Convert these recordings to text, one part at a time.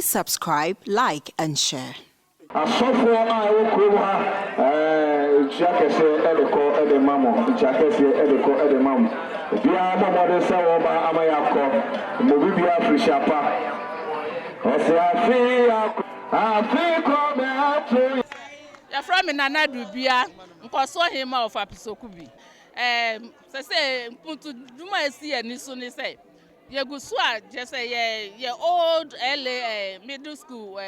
Please subscribe, like, and share. From Nana Dubia, Nkoso him of Apisokubi. Say, Duma see and Nisuni say, Yaguswa, just say, ye old LA middle school,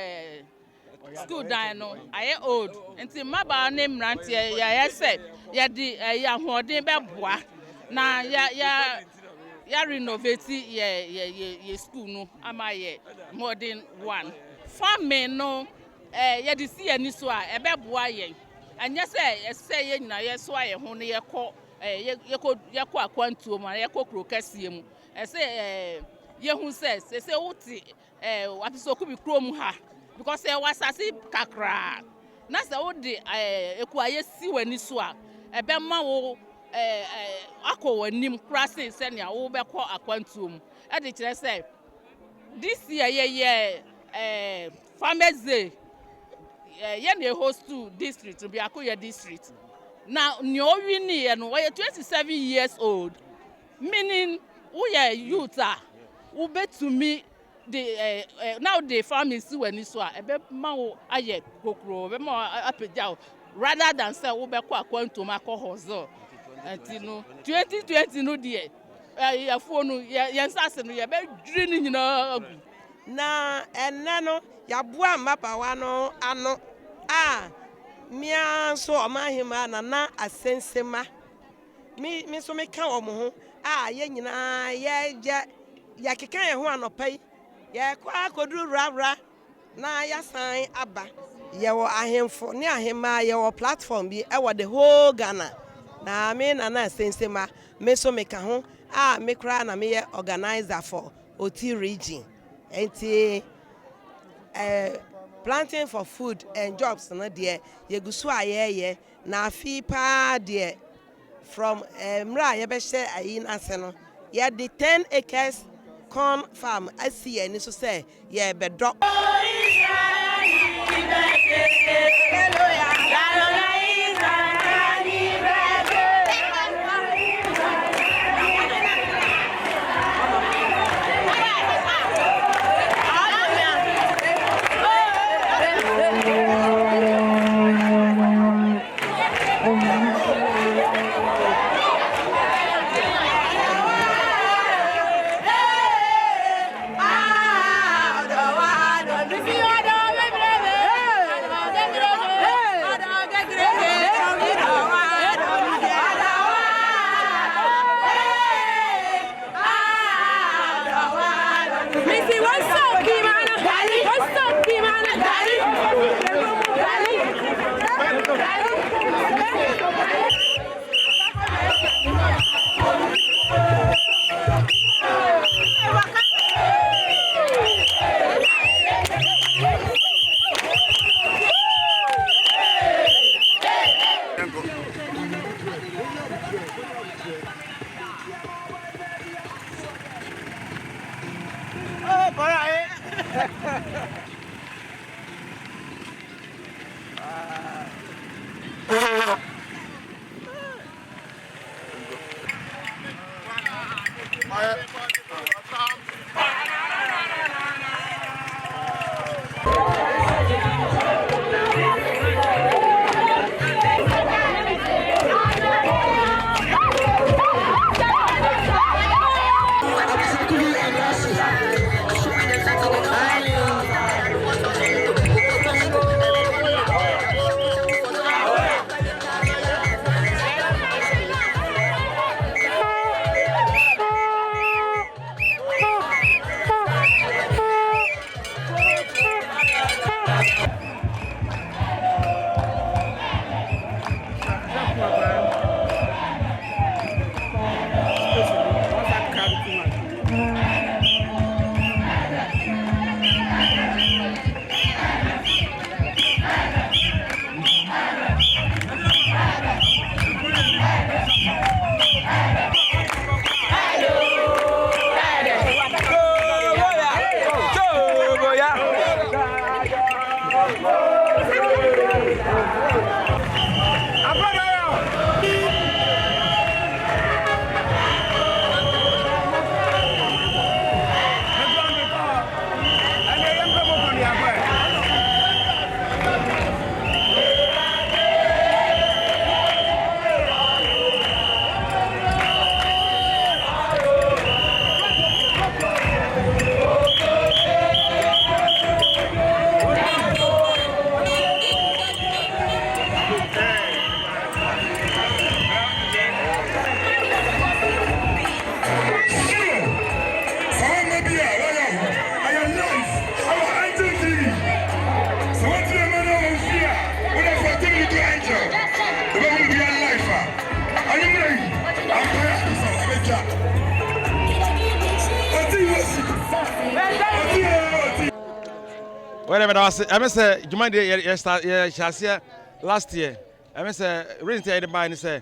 school dino. I old, and see my bar name Ranty, ya said, ya di ya hoarding babwa. Na ya renovate ye school no, am I more than one. Farm no. Ya di see ani so a ebe boa yen anya say ye nyina ye so aye ho ne ye kɔ akwantuo ma ye kɔ krokasie mu say ye hu say wote Apisoku bi krom ha because wasase kakra na say wo de ekuaye si wani so a ebe ma wo akɔ wanim krase se ne a wo be kɔ akwantuo mu e de kire say this year ye farmers day ye host to district to be Akoya district. Now nyo wini no we 27 years old. Meaning we are youth who bet to me the now the farming see when so e be ma wo aye kokro be ma apeja rather than say we be kwa kwanto ma ko hozo antino 2020 no de ya phone ya nsase no ye be dwiri ni nyina agu na enne no ya boa mapawa no ano mia so omahima na asensema mi so me ka omo ho ye nyina ya keka ye ho anopai ye kwa koduru rawra na ya san aba ye wo ahemfo ne ahema ye wo platform bi e wo the whole Ghana na me na asensema me so me ka ho me kra na me ye organizer for Oti region enti planting for food and jobs na there yegusu ayeye na afi pa there from mra ye be share ayi na se no ye the 10 acres corn farm asi ani so say ye be do Whatever I say, I say, you mind the last year. I say, recently the buy and say,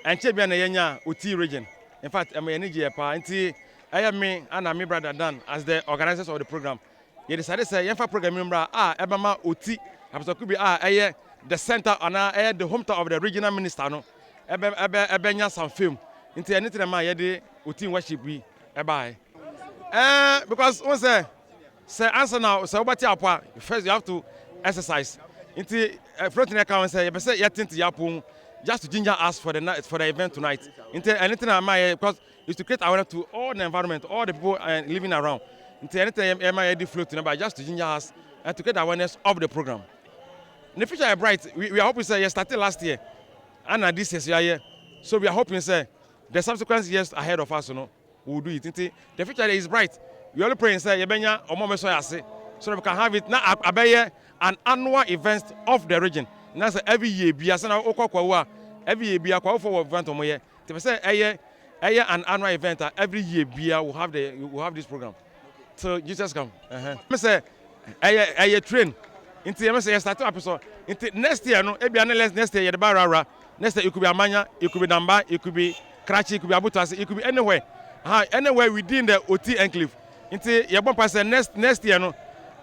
and Champion Yenya Uti region. In fact, I'm an energy pa. I am me and my brother Dan as the organizers of the program. You decided to say, Yenfa program member, Ebama Uti, I could be the center and the hometown of the regional minister. No, Ebenya some film. Into anything my yedi Uti worship we ebai. Because once say answer now, so what first you have to exercise. Into floating account say you say yatin to yapun just to ginger us for the event tonight. Into anything my because is to create awareness to all the environment, all the people living around. Into anything my floating but just to ginger us and to create awareness of the program. The future is bright. We are hoping say started last year and this year. So we are hoping say the subsequent years ahead of us, we'll do it. The future is bright. We only pray and say, Yebenya, Omomeso, so we can have it now an annual event of the region. Now, every year, every year, be a for event on my to say, an annual event, every year, we'll have this program. So, Jesus come. I say, a train. Into the start episode. Into next year, no, next year, the Barara, next year, it could be Amanya, it could be Namba, it could be Karachi, it could be Abutas, it could be anywhere. Anywhere within the OT enclave. Into your person next year, no.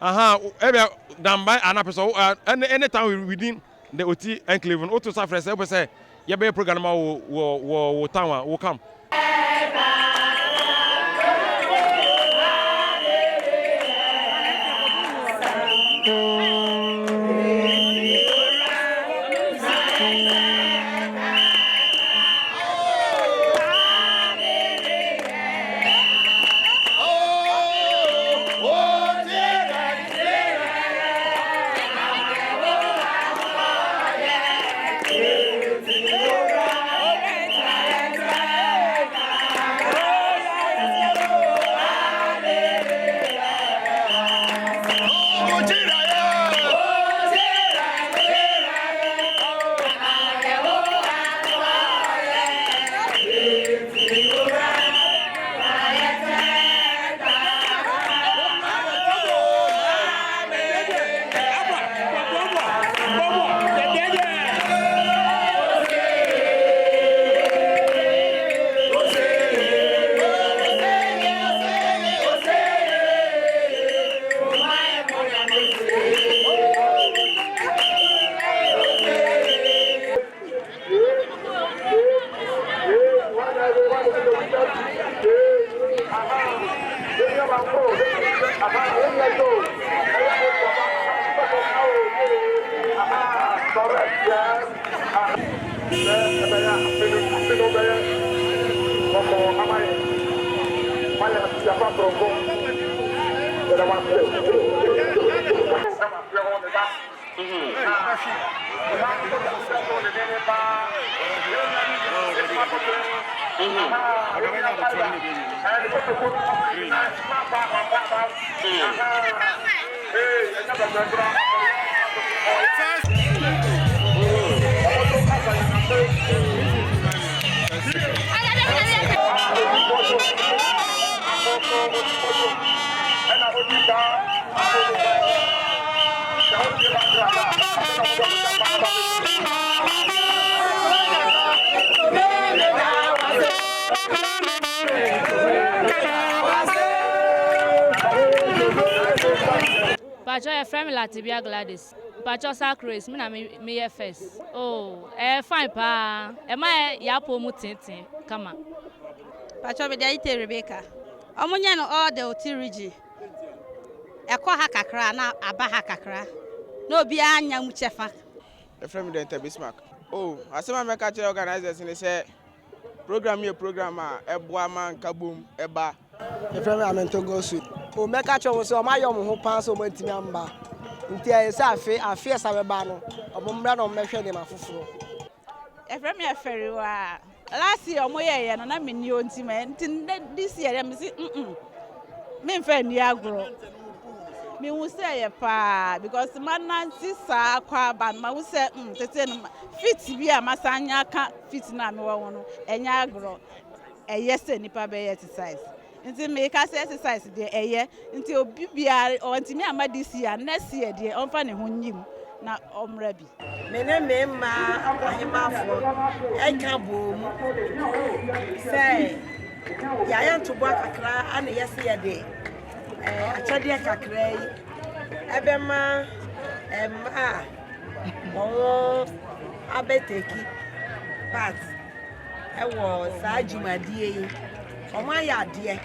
Every Namba and episode, any time within the OT enclave, and auto suffering, say, your bear program will come. Pacho, a friend Latibia Gladys. Pacho Sacres, me first. Oh, fine pa. Am I Yapo Mutinti? Come on. Pacho, be Rebecca. Omunya all the Otirigi. Ekwa hakakra na aba hakakra. No bi anya muchefa. A friend Dente Bismarck. Oh, I see my catcher organizers and they say program Ebuama Kaboom Eba. A friend Amento Gosu. O mekacho wo so ma yom ho pan so mantimi amba nti e se afi sabeba no omombra no mehwe de mafoforo e frame ya feriwa last year omo ye no na meni ontima nti this year me say me mfa ni agro me wu say ye pa because man nanti sa kwa ban ma wu say tete no fit bi a masanya ka fit na me wo no enya agro e yese nipa be exercise nti me ka say exercise de eye nti obi bia ontimi ama this year next year de onfa ne ho nyim na omra bi mene me ma ahemafo eka bom say ya ya ntobo kakra ana yesi ye de achade kakra yi ebe ma o abeteki part ewo sa jumadie yi omo ya de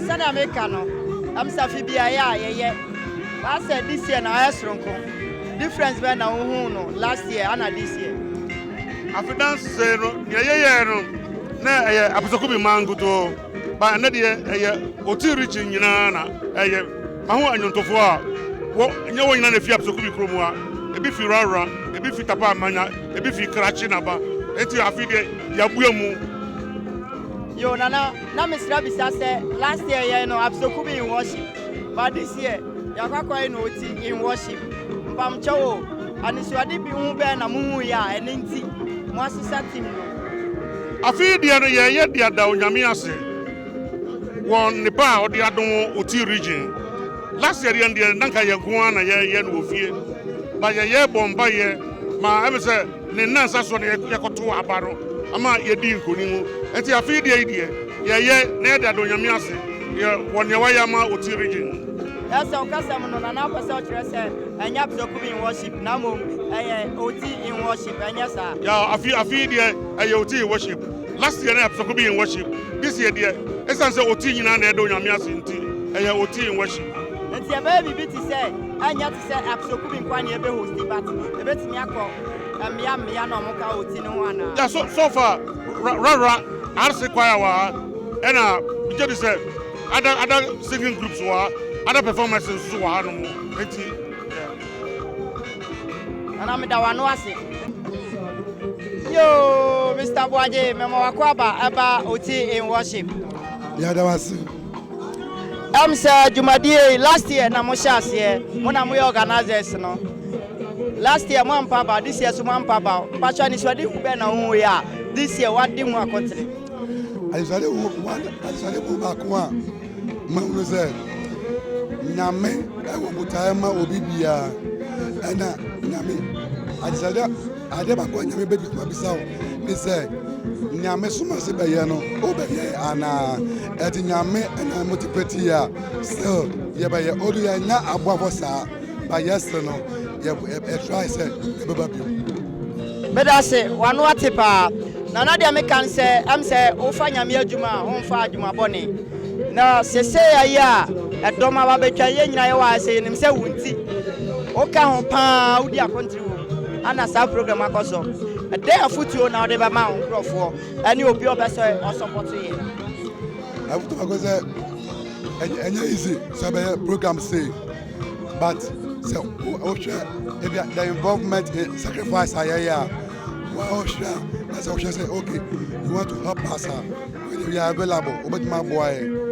Sana meka no am safi bia ya ye ba say this year na ayesronko difference be na hu no last year and this year African say no ye no na eye aposoku bi manguto ba na de eye oti rich nyina na eye maho anyuntofo a wo nye wo nyina na fi aposoku bi kromu a ebi fi rara ebi fi tapa amanya ebi fi krachi na ba enti afi de ya buamu yo na Mr. Bisa say last year you know aposoku bi in worship but this year ya kwakwa no oti in worship mpam chewo anisuade bi hu be na mu ya enenti mo asisa team no afi de no ye de da onyame ase won ne ba odi adon oti region last year de nanka ye nko na ye no ofie ba ye bomba ye ma em say ne nansa so ne yekoto abaro ama ye di nkoni mu enti afi de ye ne da onyame ase ye won ye waya ma oti region. That's how Casam no na person say anya aposoku bi in worship na mo oti in worship anya sa ya afi de oti in worship last year na aposoku bi in worship this year de esan say oti nyina na da onyame ase nti oti in worship nti e ba bibi ti say anya ti say aposoku bi nkwa na ebe host but ebetimi akọ mia na omuka oti ne ho ana ya so far rara arse choir wa ena bije say other singing groups wa other performances so wa no enti ana me da wano ase yo Mr. Boaje memo wakwaba aba oti in worship ya da wase Sir Jumadie last year na mo shase mo na mo organizers no last year mo ampaba this year so mo ampaba pacha ni swadi ku be na hu ya this year what di mu akotre alisale bu ba kwa ma unu ze nyame ewo butama obibia ena nyame alisale ade ba kwa nyame bebi kuma bisawo ni ze nyame suma se be ye no o be ye ana eti nyame ena motivate ya still ye be ye odu ya na aboafo sa ba yes no ye try say e be ba bi bedase wano atepa na na dia me kan say am say o fa nyame adwuma o fa adwuma bone na sese ya edoma ba betwa ye nyina ye wa say nim say wunti o ka ho pa udi akontri wo ana sa program akoso e dey afutuo na o de ba ma nkrofo ani obi obeso o support ye afutuo akoso enya easy so be program say but so the involvement in sacrifice ayaya well that's what she say okay you want to help us when you are available obet my boy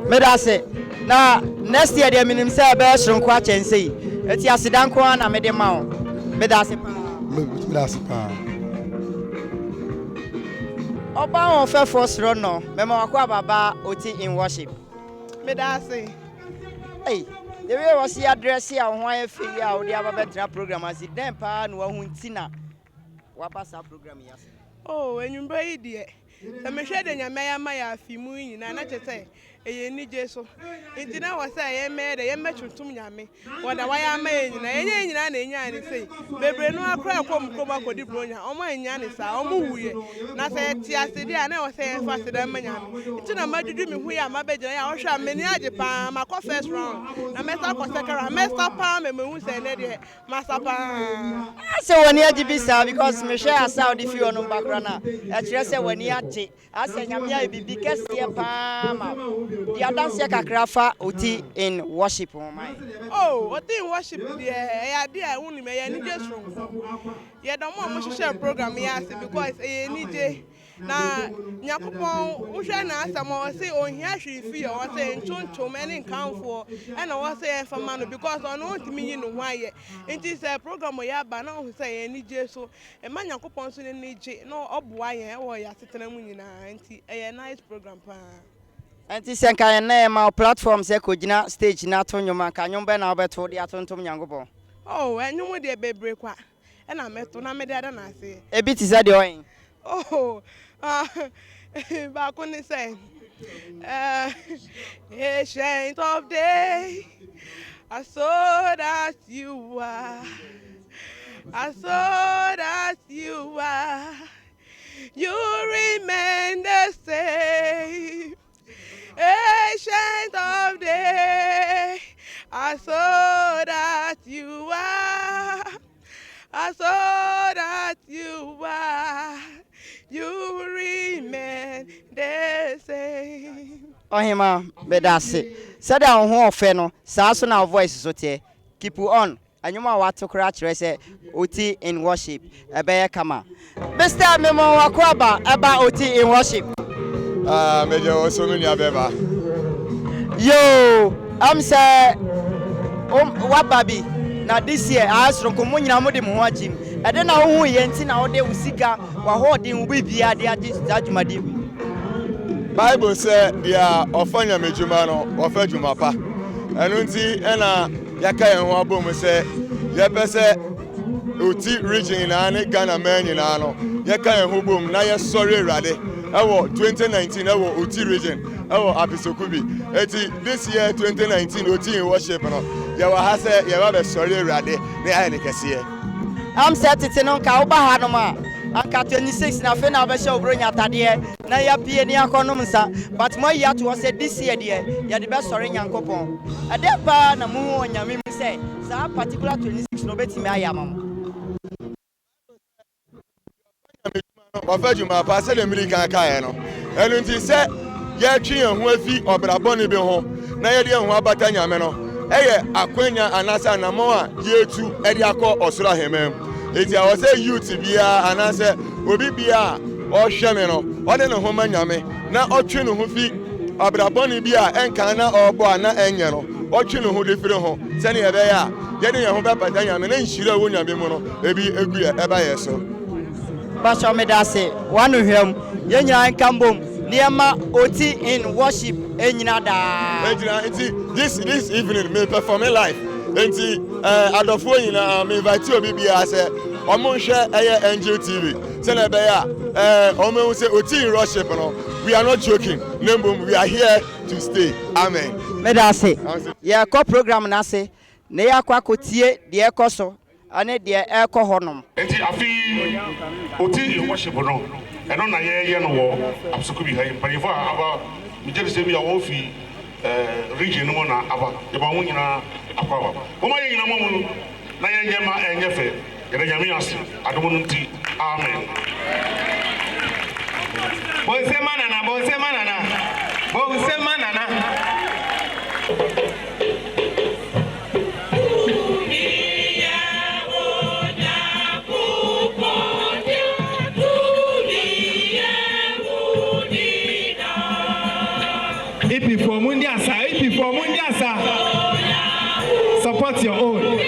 me da say na next year the minim say be shronko a chense eti asidan ko na me de ma o me da say pa oba on fe first run no me ma wakwa baba oti in worship me da say hey the way was he address ya ho afi ya o de aba betra program as den pa no wa hunti na wa passa program ya oh enyumba yi de sɛ mehwɛ de nyame ya ma ya afi mu nyina na kyerɛ sɛ ni je so nti na wɔ sɛ yɛmɛ de yɛmɛtuntum nyame wɔda wayɛ ama yɛ nyina na enya ne sei bebre no akora kɔm kɔm akɔdi bronya ɔmo enya ne saa ɔmo wuye na sɛ ti ase de a na wɔ sɛ yɛfa se da ma nyame nti na madwudwu me hu ya mabɛgyina ya ɔhwɛ amani agye pa makɔ first round na mɛsa kɔ second round mɛsa pa me hu sɛ ne de masa pa sɛ wani agye bi saa because mehwɛ asa ɔde fi ɔno bakra na ɛkyerɛ sɛ wani agye asɛ nyame ayɛ bibi kɛseɛ paa ma the adanseɛ kakra fa oti in worship oti in worship deɛ ɛyɛ ade a wonim ɛyɛ nigye soronko yɛdɔm a mohyehyɛ program yɛ ase because ɛyɛ nigye na nyakopɔn wohwɛ na asɛm a ɔse ɔhia hwee fi yɛ ɔsɛ ntontom ne nkamfoɔ ɛna wɔsɛ yɛmfa ma no because ɔno ɔntumi yi ne ho ayɛ nti sɛ program yɛ aba na ɔhu sɛ yɛ nigye so ɛma nyakopɔn so ne nigye na ɔboa yɛn ɛwɔ yɛ asetena mu nyinaa nti ɛyɛ nice program paa Enti sɛ nka yɛn ma platform sɛ kɔgyina stage na to nnwoma ka nnwom bɛ na wobɛto de atontom nyankopɔn ɛnwom deɛ bebree kwa ɛna mɛto na mede ada na ase ebi te sɛ deɛ ɔyɛ baako ne sɛ ancient of day I saw that you are you remain the same ancient of day, I saw that you are, you remain the same. Ohima, bedase. Said our home feno, Sasso now voice so te. Keep on. And you want to crash say OT in worship. A bear kama. Mr. Memo Wakwaba about OT in worship. Major also many abeba. Yo, I'm say what baby. Now this year I asked from Comunia Modim watching. I don't know who yenti na ode usika wa holding we be at the Ajumadi. Bible say dia ofanya mejuma no ofa juma pa. Enu nti ena yaka yen ho abom say ye pese oti region na ne Ghana man nyina no yaka yen ho bom na ye sorry Awurade. Ewo 2019 ewo oti region ewo Apisokubi eti this year 2019 oti in worship no ye wa ha say ye wa be sorry Awurade na ya ne kese am set it no ka oba ha no ma anka 26 na fe na be sha obronya tade na ya pie ni akonom nsa but mo ya to say this year de ye de be sorry nyankopon ade pa na mu onyame mu say sa particular 26 no betimi ayamam Ofejuma pa se le America ka no enu nti se ye twi ehun afi obraboni bi ho na ye de ehun abata nyame no eye akwanya anasa anamo a ye tu e de akọ osoro ahemem eti a wo se youth bia anase obi bia o hwe me no o de ne ho ma nyame na o twi ne ho fi obraboni bia enkan na obo ana enye no o twi ne ho de fire ho se ne ye be ya ye de ye ho ba pata nyame na nhira wo nyame mu no ebi egu ye eba ye so Basho medase wanu hwem yenya nkambom niema oti in worship enyina da this evening me perform live enti adofo nyina me invite obi bia say omo hwe eye Angel TV say na be ya omo say oti in worship no we are not joking nembom we are here to stay amen medase ya ko program na se ne yakwa kotie de ekoso ane de ekọ honom enti afi oti in worship no eno na ye no wo Apisokubi ha mpanyefo aba mi je se bi a wo fi region no na aba ye ba wo nyina akwa wo ma ye nyina mo na ye nye ma enye fe ye nyame ase adomo nti amen bonse manana If for Mundiasa, support your own.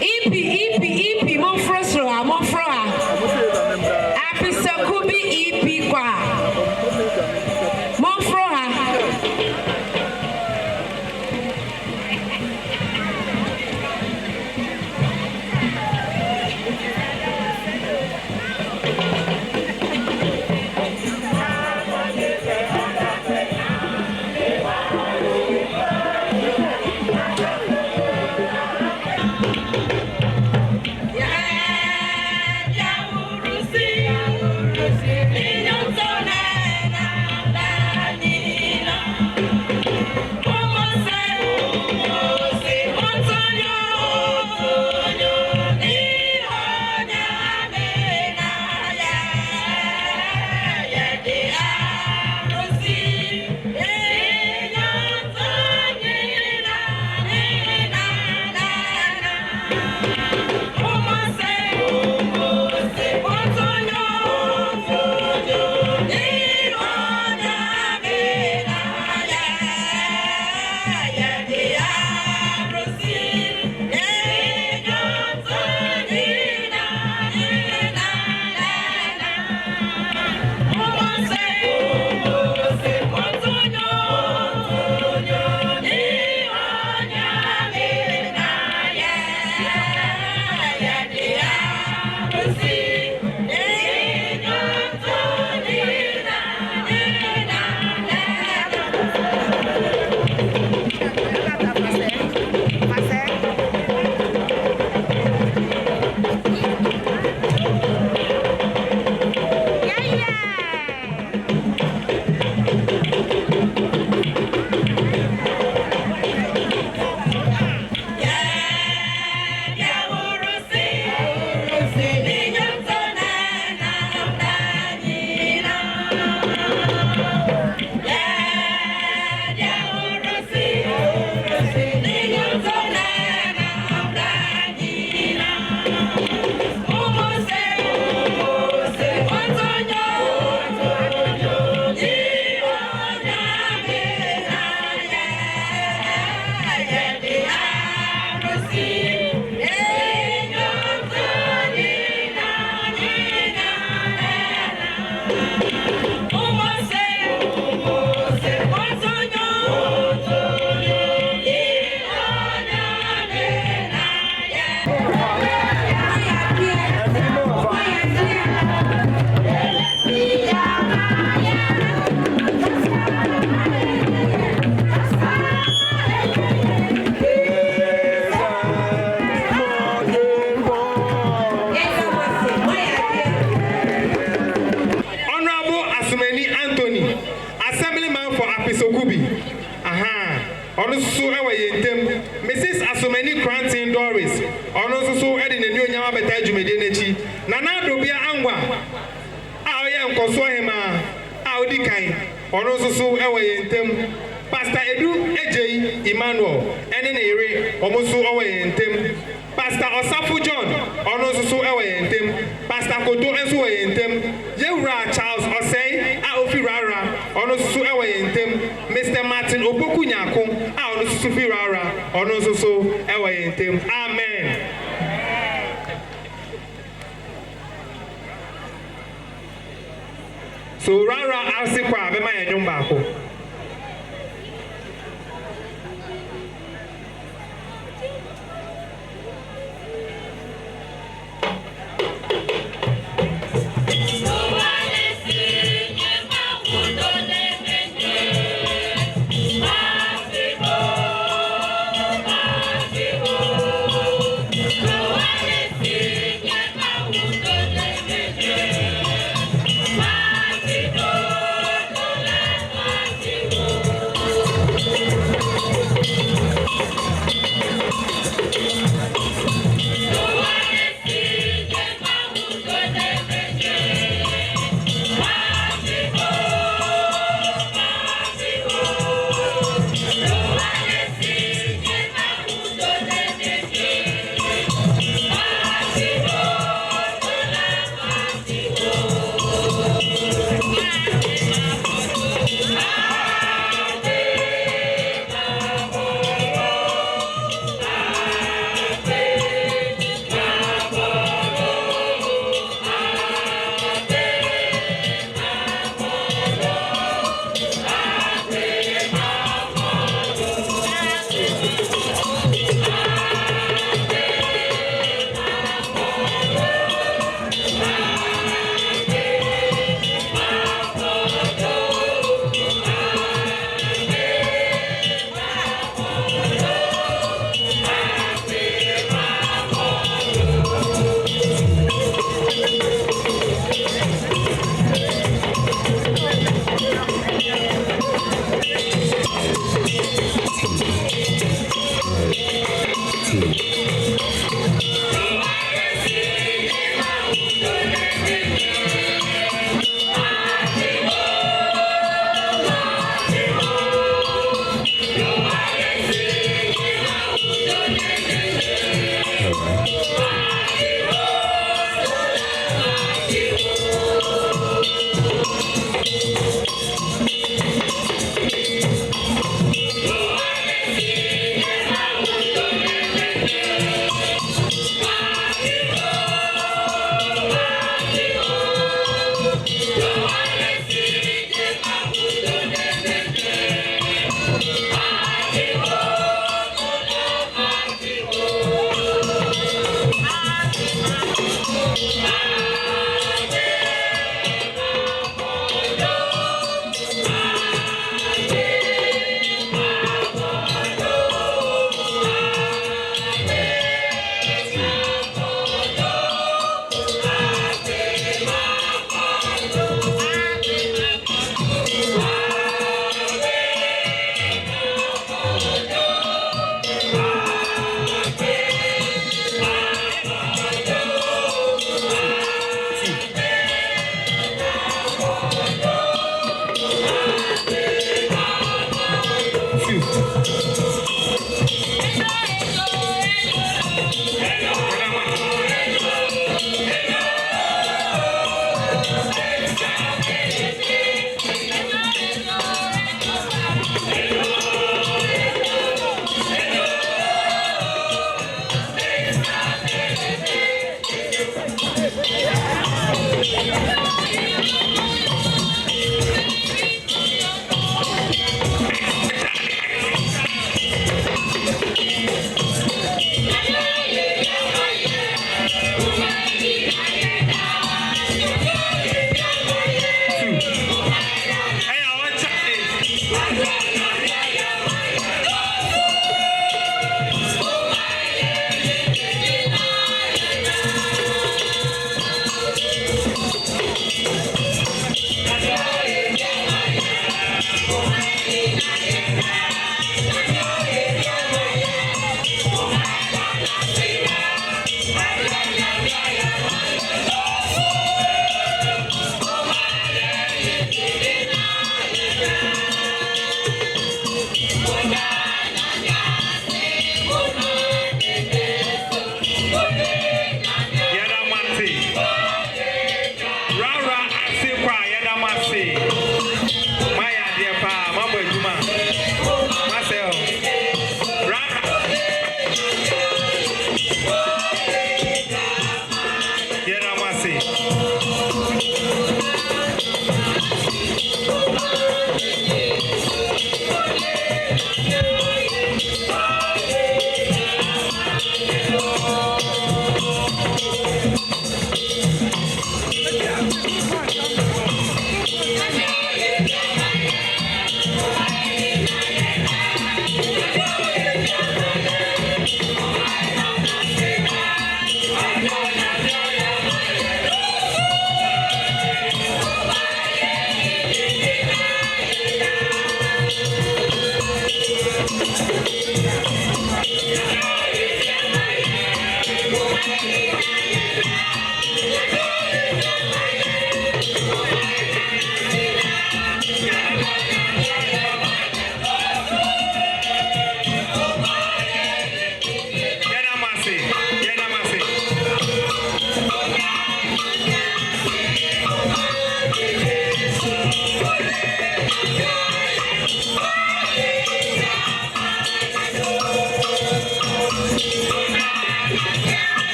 EP mon frosro mon froa apisa kubi EP kwa mon froa Yeah. Apisokubi. Aha. Ono so ewe yentem. Mrs. Asomani Cranton Doris. Ono so edi ne nyo nyama beta dwumede n'echi. Nana Dobia Angwa. A oye nkoso hema. A odi kan. Ono so ewe yentem. Pastor Edu Ejei Emmanuel. Ene ne ere. Omo so ewe yentem. Pastor Osafu John. Ono so ewe yentem. Pastor Koto enso ewe yentem. Yewura Charles Osei. A ofi rara. Ono so ewe yentem. Mr. Martin Opoku Nyako. A ono so fi rara. Ono so ewe yentem. Amen. So rara asikwa abema yenyum baako.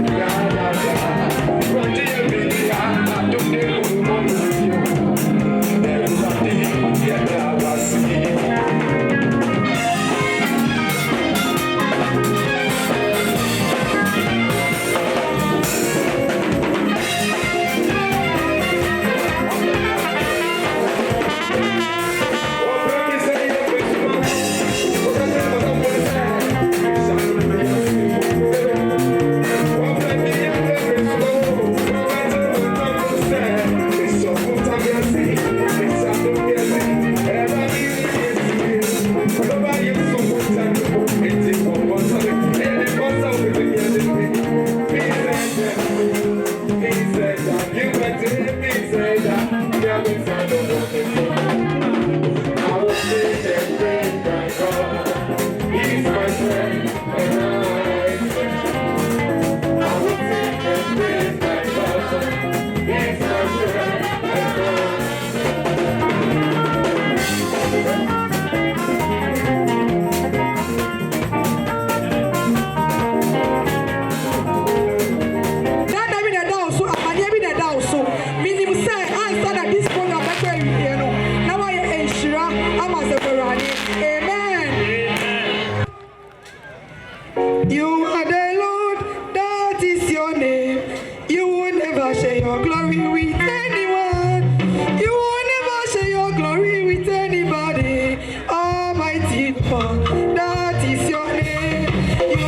Yeah. your name. You will never share your glory with anyone. You will never share your glory with anybody. Almighty God, that is your name. You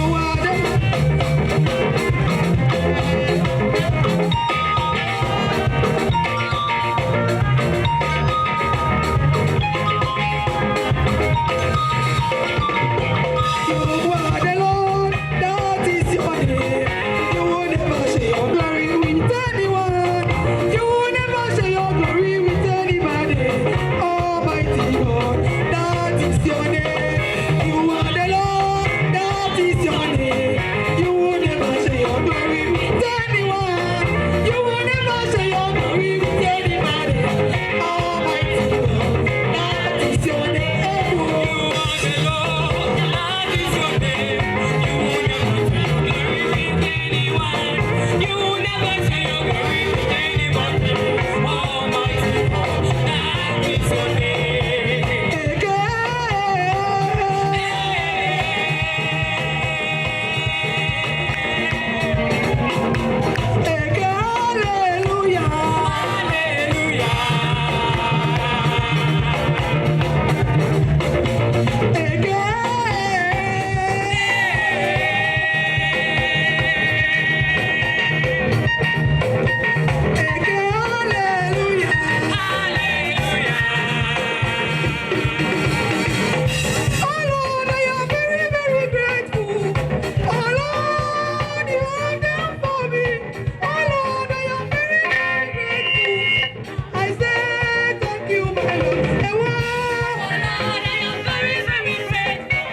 are the Lord, that is your name. You will never share your glory with anyone. You will never share your glory with anybody. Almighty God, that is your name. You are the Lord, that is your name. You will never share your glory with anyone. You will never share your glory with anybody. Almighty God, that is your name. You are the Lord, that is your name. You will never share your glory with anyone. You will never share your glory with anybody. Almighty God, that is your name. Hallelujah, Oh Lord, I am very, very grateful. Oh Lord, you have done for me. Oh Lord, I am very, very grateful. I say thank you, my Lord. Oh Lord, I am very, very grateful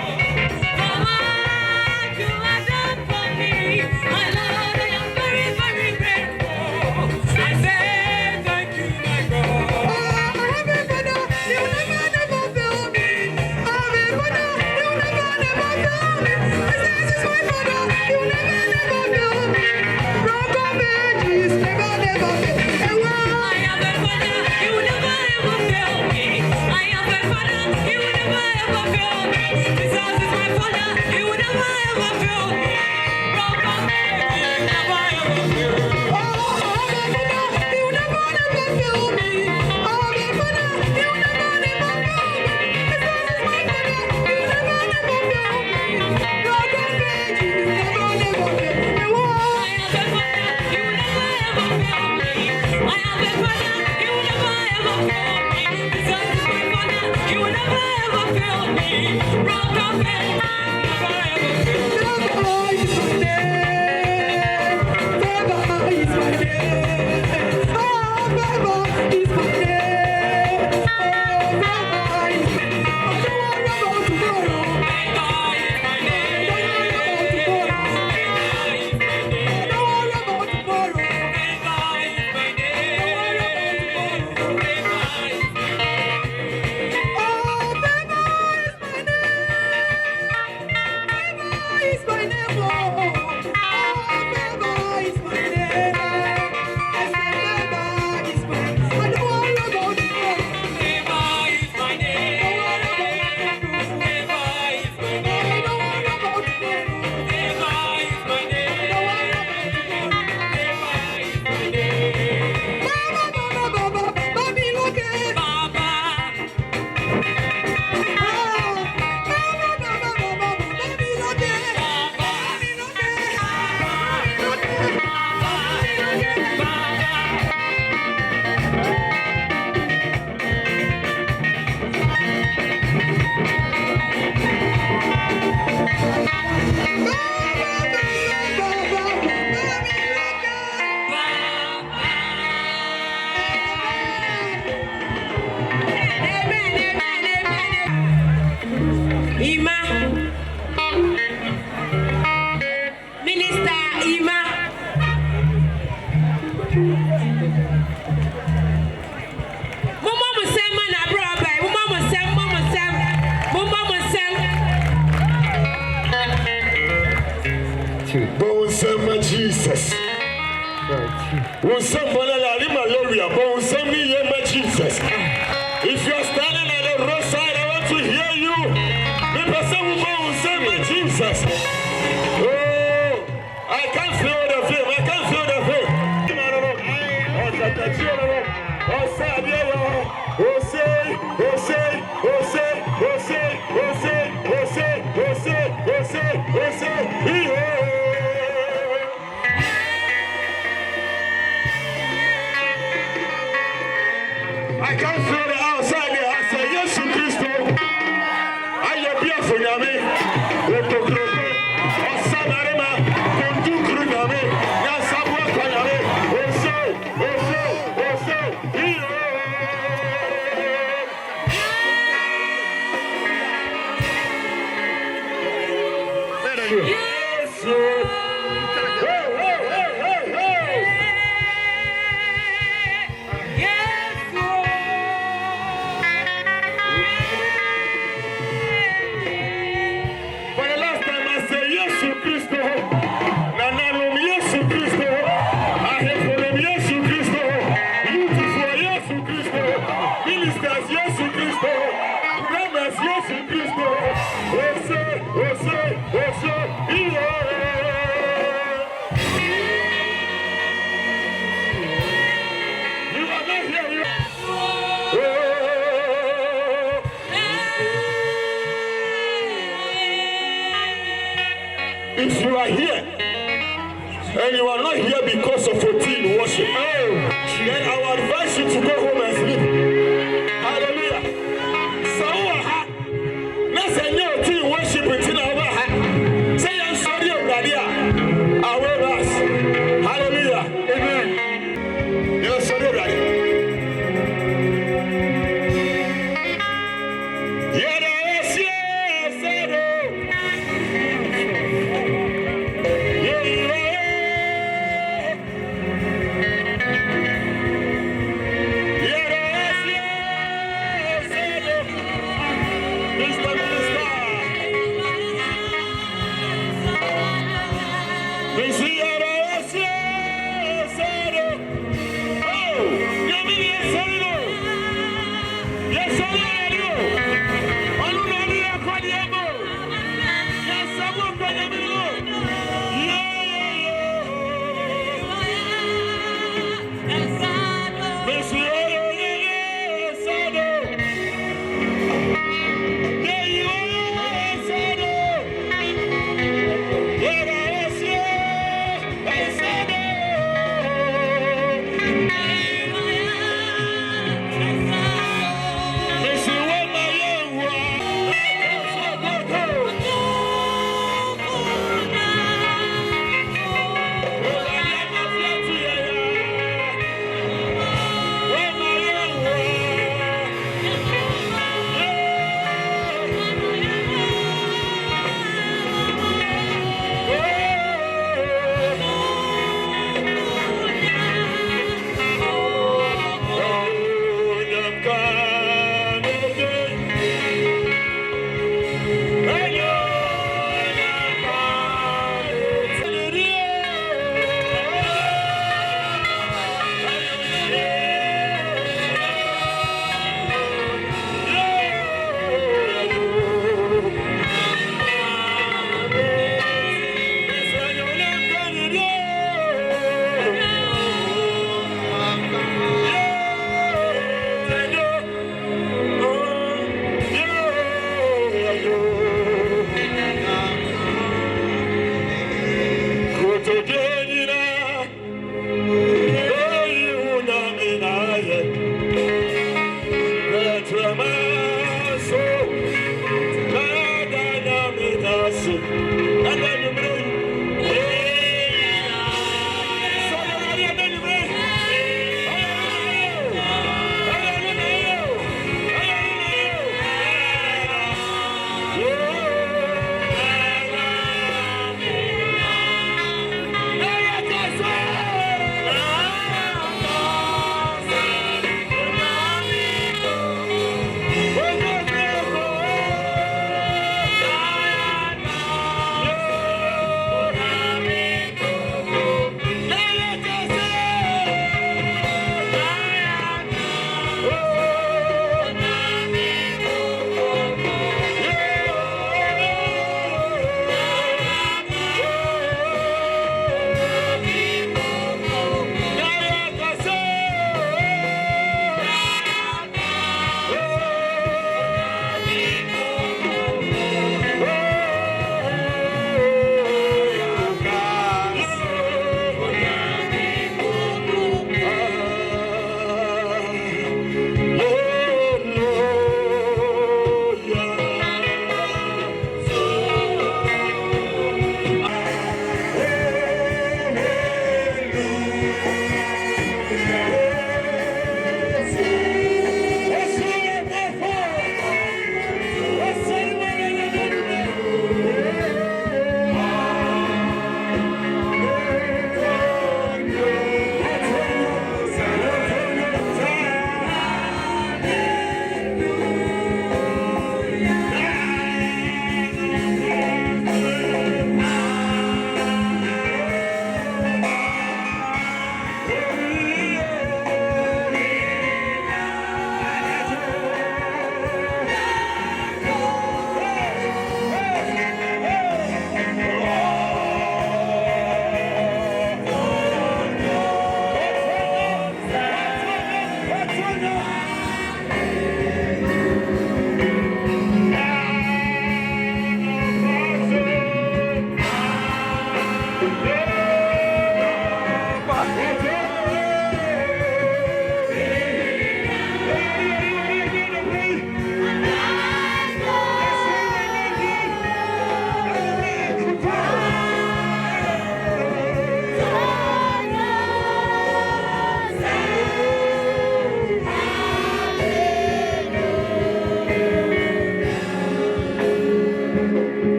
for what you have done for me. My Lord, I am very, very grateful. I say thank you, my God. Oh, Heavenly Father, you never fail me. Heavenly Father, you never fail me. Jesus is my Father, you never fail me. Rock of Ages, never fail me. I am the Father, you never ever fail me. I am the Father, you never ever fail me. Jesus is my Father, you never ever fail me. Rock of Ages, never ever fail me. Oh, Heavenly Father, you never fail me. Heavenly Father, you never fail me. Jesus is my Father, you never fail me. Rock of Ages, never fail me. I am the Father, you never ever fail me. I am the Father, you never ever fail me. Jesus is my Father, you never ever fail me. Rock of Ages, never ever fail me. Favor is my name. Favor is my name. Oh, favor is my name. Oh, favor is my name. I don't worry about tomorrow. Favor is my name. Don't worry about tomorrow. Don't worry about tomorrow. Favor is my name. Don't worry about tomorrow. Favor is my name. Oh, favor is my name. Favor is my name. Oh, favor is my name. I say favor is my name. I don't worry about tomorrow. Favor is my name. Don't worry about tomorrow. Favor is my name. Don't worry about tomorrow. Favor is my name. Don't worry about tomorrow. Favor is my name. Baba, Baba, look at Baba. Ima, Minister Ima, Mama Musem na brother, Mama Musem, Mama Musem. Bon Jesus. Jesus. If you are standing at the roadside, I want to hear you. The person who goes say me, Jesus. Oh, I can't feel the fear. and you are not here because of 14 worship, then I will advise you to go home and sleep. Hallelujah. So, let's say no team worship until our say I'm sorry, Radia. I will rise. Hallelujah. Amen. You're sorry, Radia. Yes,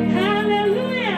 Hallelujah.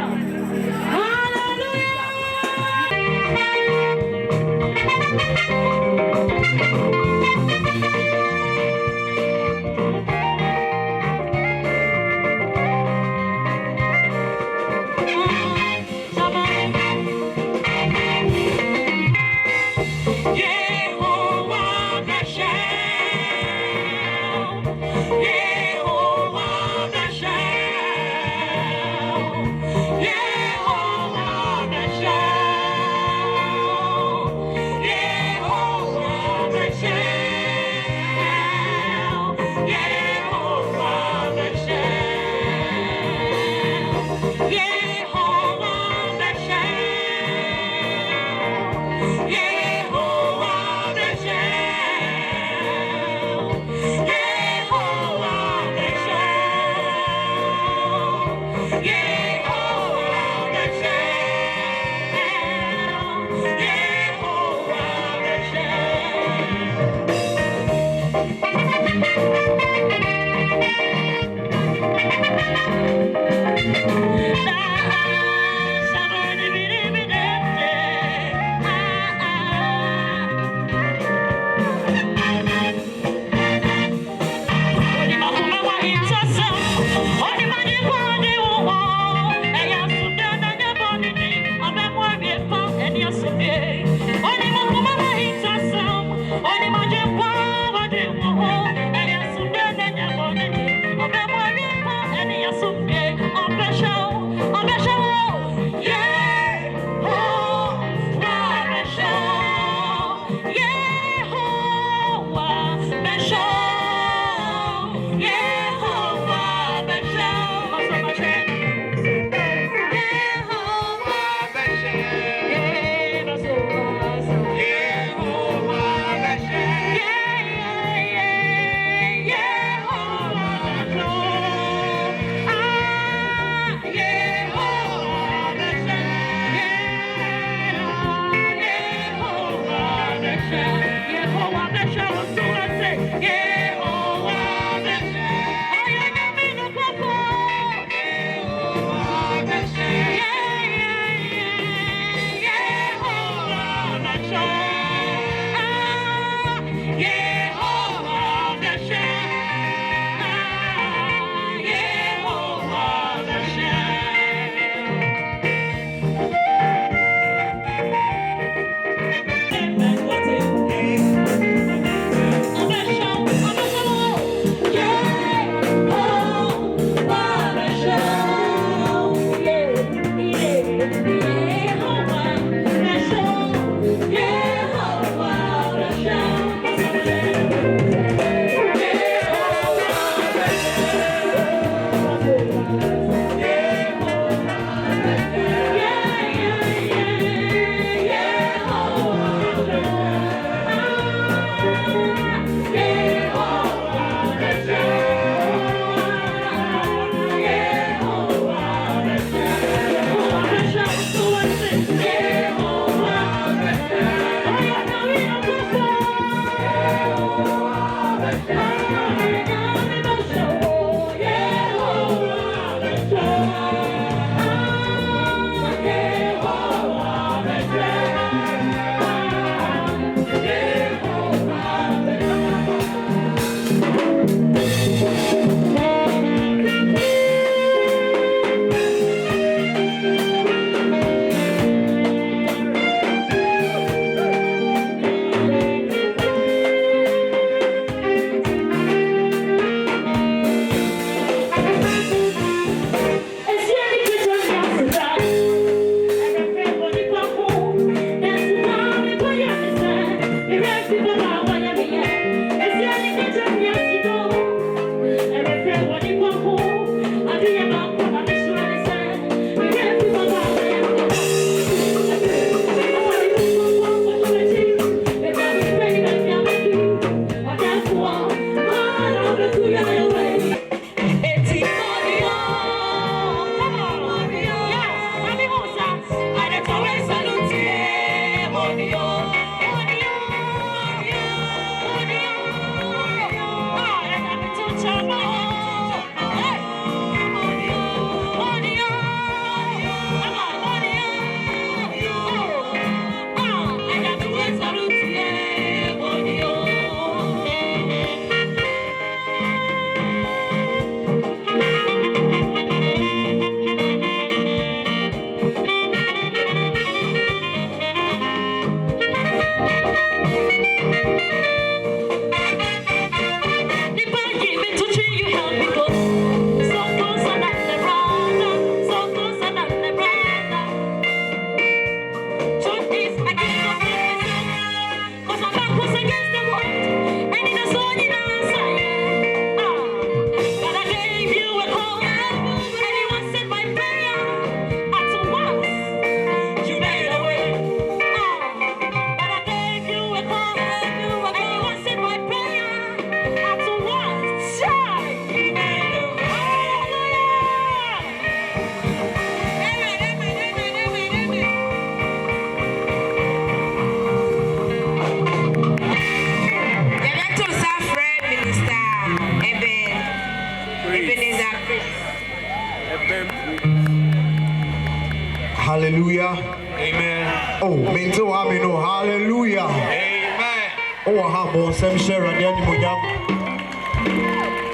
Hallelujah. Amen. Oh, minto amino. Hallelujah. Amen. Oh, habo sem share radiani mojam.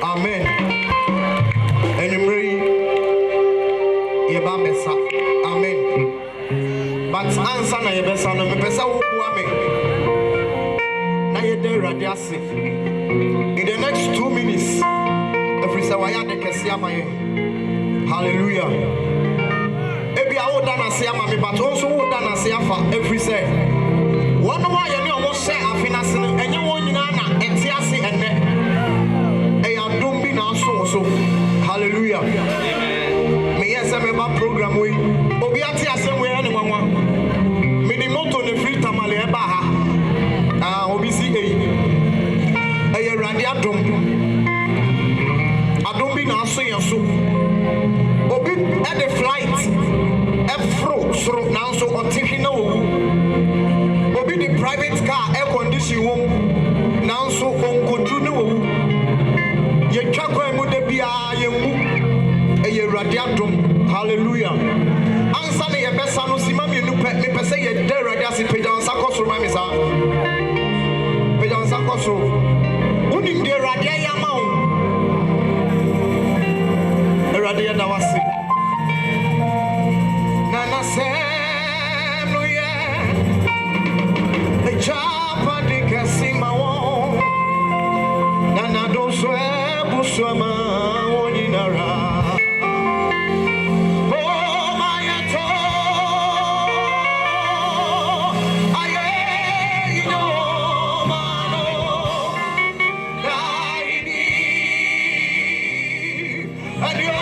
Amen. Enumeri yeba mesa. Amen. But answer na yebesa no me pesa wo ku ame. Na yede radiasi. In the next 2 minutes, every sawaya de kesi amaye. Hallelujah. Ebi awo dana se ama me but also wo dana se afa every say. One more ye ne omo share afinase no enye won nyina na enti ase enne. E ya dom bi na so. Hallelujah. Amen. Me yes me ba program we. Obi ati asem we ne nwanwa. Me ni moto ne free tamale e ba ha. Ah obi si e ye radi adom. Adom bi na so ye so. Obi at the flight F-Fro now so on taking no Obi the private car air condition room now so on continue ye chakwa mu de bia ye mu ye radiatum hallelujah answer me ye besa no sima me nu pe me pese ye de radiasi pejan sakosro ma me sa pejan sakosro unim de radia ya ma o radia da wasi Nana Sam, yeah, the chapa de Casimao, Nana don't swear, Buswama, Oninara. Oh, my ato, I know, Mano, and you.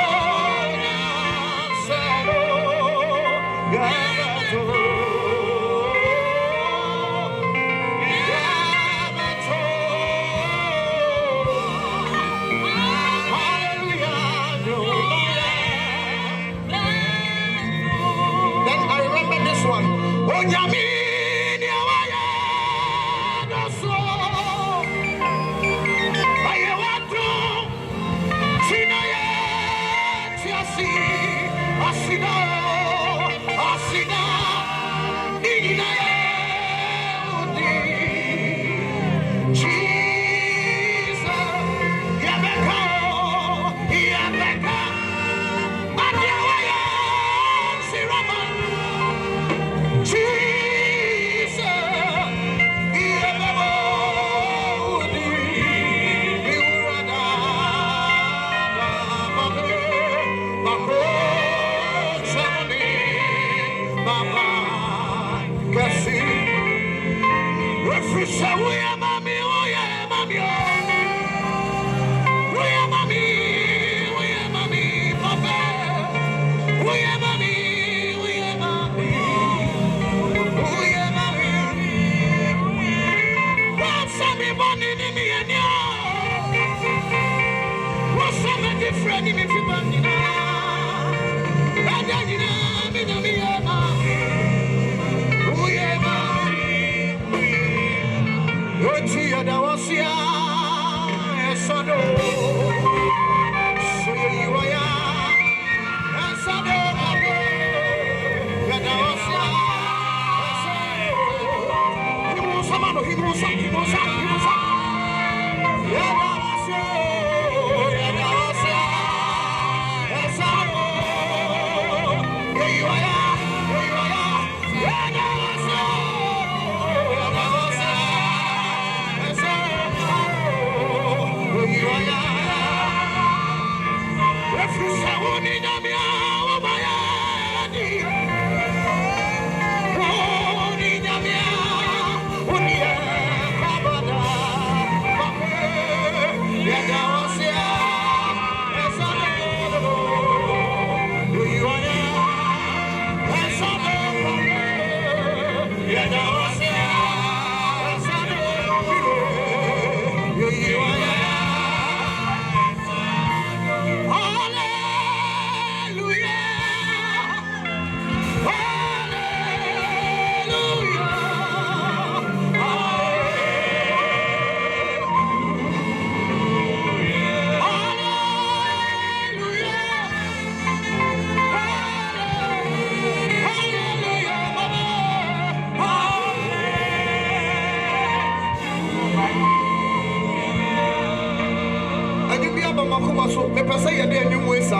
Me pesa ye de ni mwesa.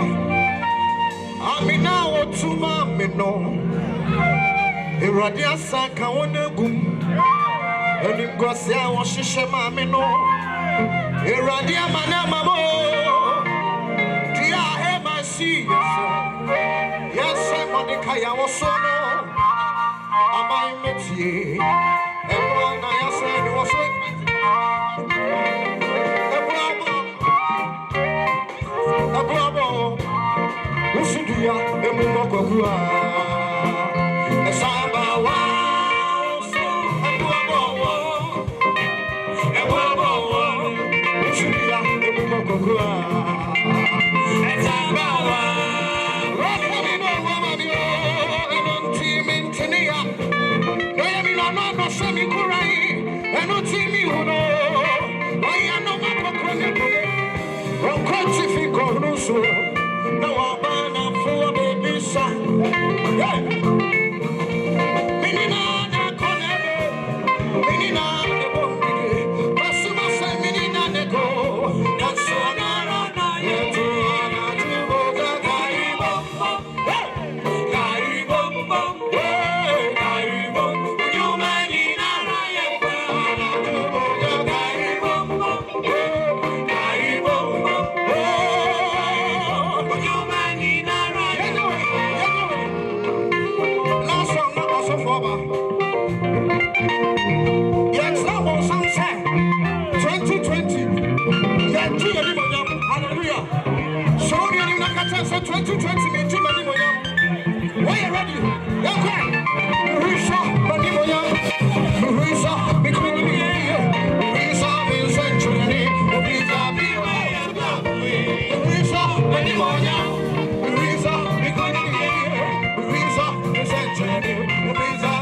Amina o tuma me no. Eradi asaka wonegum. Enim gosia wo hihye ma me no. Eradi amana mamo. Dia e ma si yes Monica ya wo so no. Amai metie. Ebo na ya se ni wo so. Ebo usudia emu mokokua. Esamba wa so ebo usudia emu mokokua. Esamba wa rofani no wamani o enonti mintinia. No yemi no shemi kurai enonti mi uno. Oya no mapokone kone. Ronkoti fi konuso. No abana for baby sa. Menina na konebe. Menina de bombi. Basuma se menina de go. That's onara na yetu ana tuboga kaibombo. Kaibombo. Kaibombo. You menina na yetu ana tuboga kaibombo. Kaibombo. You menina na yetu. Last song na also for yes, now on sunset 2020. Yeah, hallelujah. So you know that 2020 me too many more. Why you ready? Okay. Risa, many more. Risa, because Risa is century. Risa, many more. Risa, because Risa is century. Risa,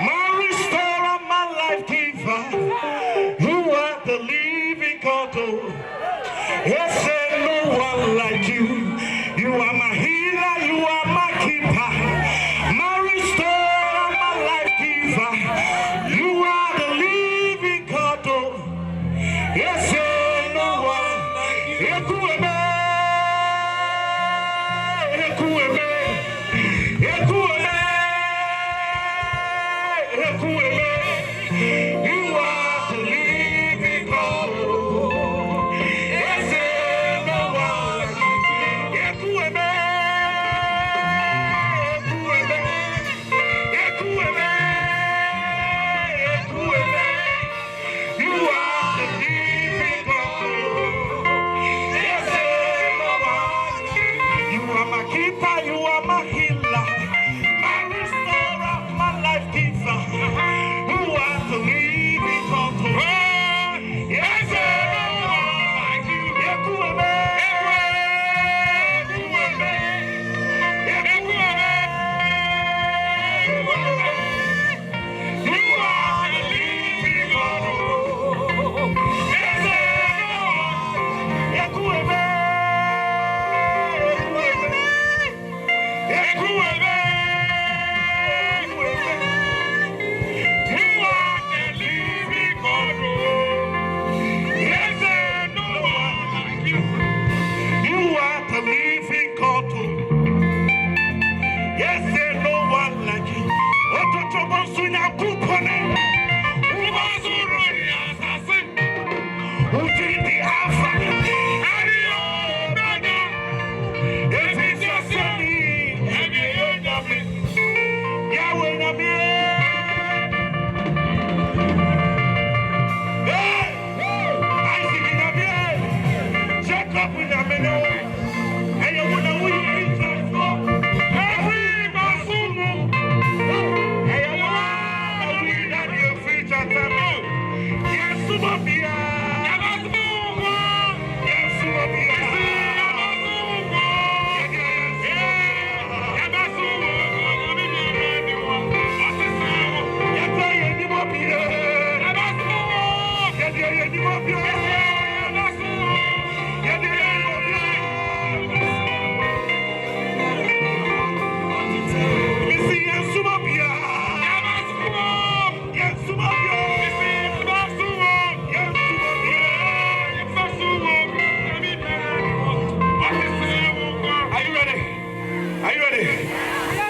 my restorer, my life giver. You are the living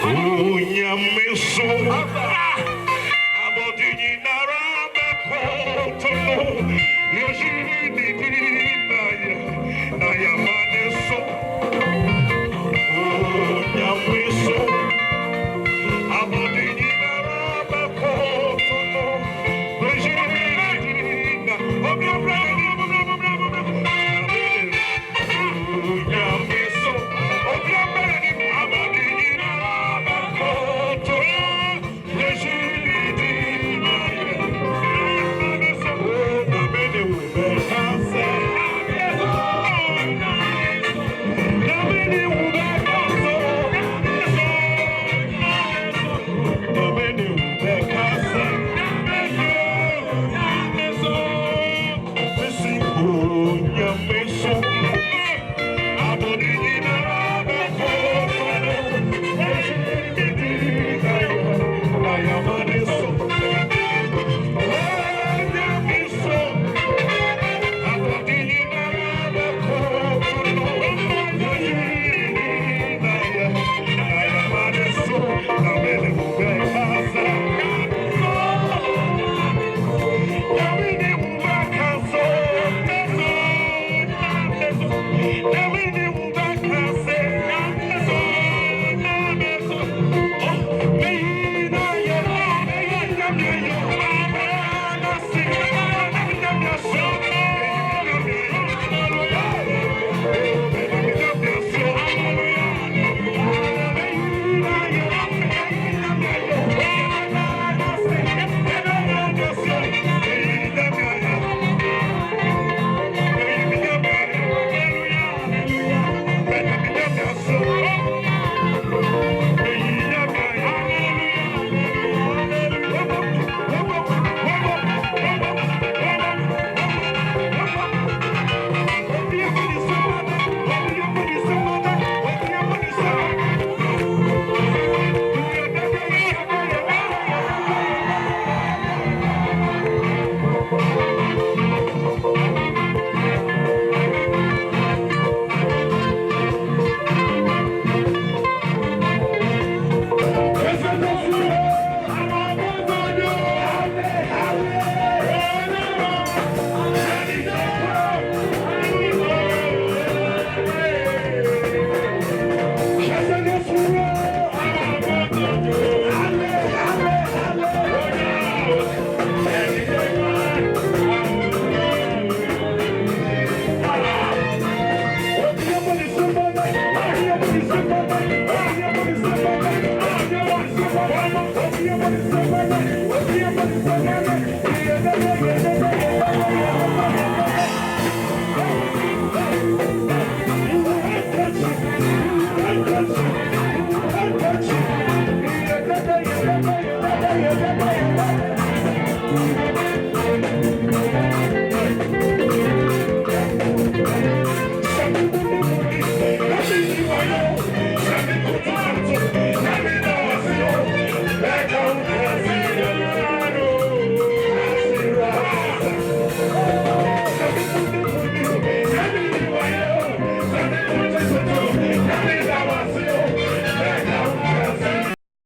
Unyamiso.